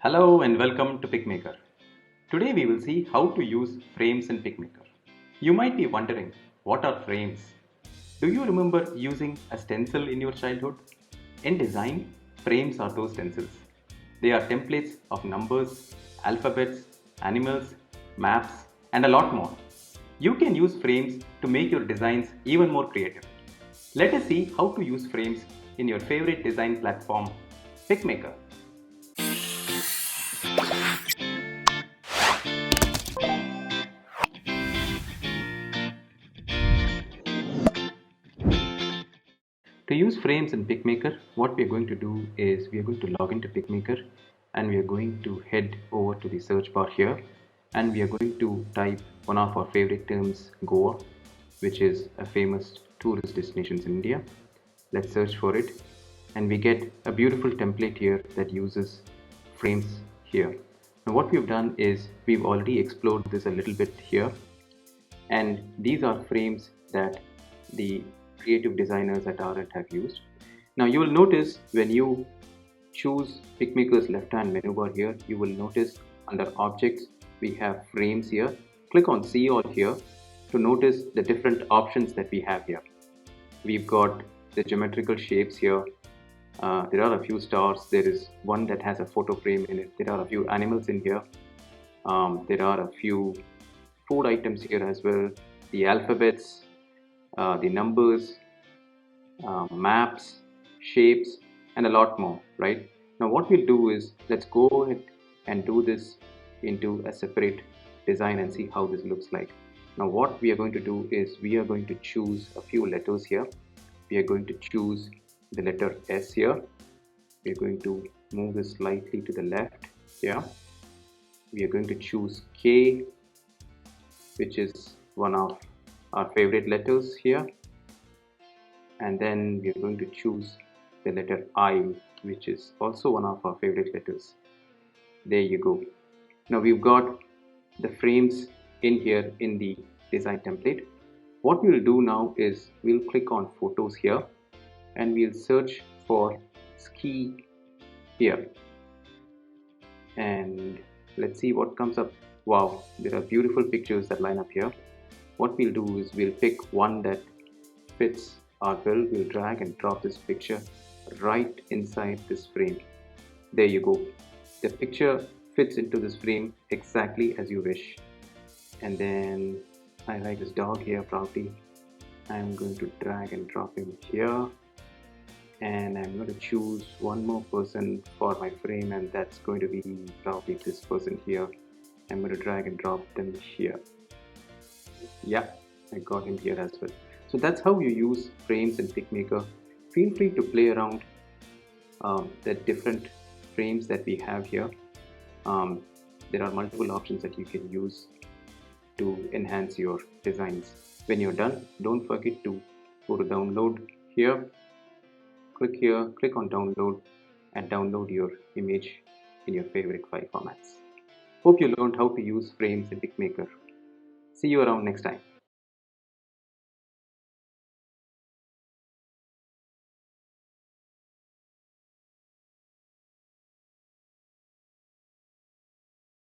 Hello and welcome to Picmaker. Today we will see how to use frames in Picmaker. You might be wondering, what are frames? Do you remember using a stencil in your childhood? In design, frames are those stencils. They are templates of numbers, alphabets, animals, maps, and a lot more. You can use frames to make your designs even more creative. Let us see how to use frames in your favorite design platform, Picmaker. To use frames in Picmaker, what we are going to do is we are going to log into Picmaker and we are going to head over to the search bar here and we are going to type one of our favorite terms, Goa, which is a famous tourist destination in India. Let's search for it and we get a beautiful template here that uses frames here. Now what we've done is we've already explored this a little bit here, and these are frames that the creative designers at our end have used. Now you will notice when you choose Picmaker's left hand menu bar here, you will notice under objects we have frames here. Click on see all here to notice the different options that we have here. We've got the geometrical shapes here. There are a few stars. There is one that has a photo frame in it. There are a few animals in here. There are a few food items here as well, the alphabets, the numbers, maps, shapes, and a lot more, right? Now what we'll do is let's go ahead and do this into a separate design and see how this looks like. Now what we are going to do is we are going to choose a few letters here. We are going to choose the letter S here. We are going to move this slightly to the left here. We are going to choose K, which is one of our favorite letters here, and then we are going to choose the letter I, which is also one of our favorite letters. There you go. Now we've got the frames in here in the design template. What we'll do now is we'll click on photos here and we'll search for ski here, and let's see what comes up. Wow, there are beautiful pictures that line up here. What we'll do is we'll pick one that fits our bill. We'll drag and drop this picture right inside this frame. There you go. The picture fits into this frame exactly as you wish. And then I like this dog here proudly. I'm going to drag and drop him here. And I'm going to choose one more person for my frame, and that's going to be probably this person here. I'm going to drag and drop them here. Yeah, I got him here as well. So that's how you use frames in Picmaker. Feel free to play around the different frames that we have here. There are multiple options that you can use to enhance your designs. When you're done, don't forget to go to download here. Click here, click on download, and download your image in your favorite file formats. Hope you learned how to use frames in Picmaker. See you around next time.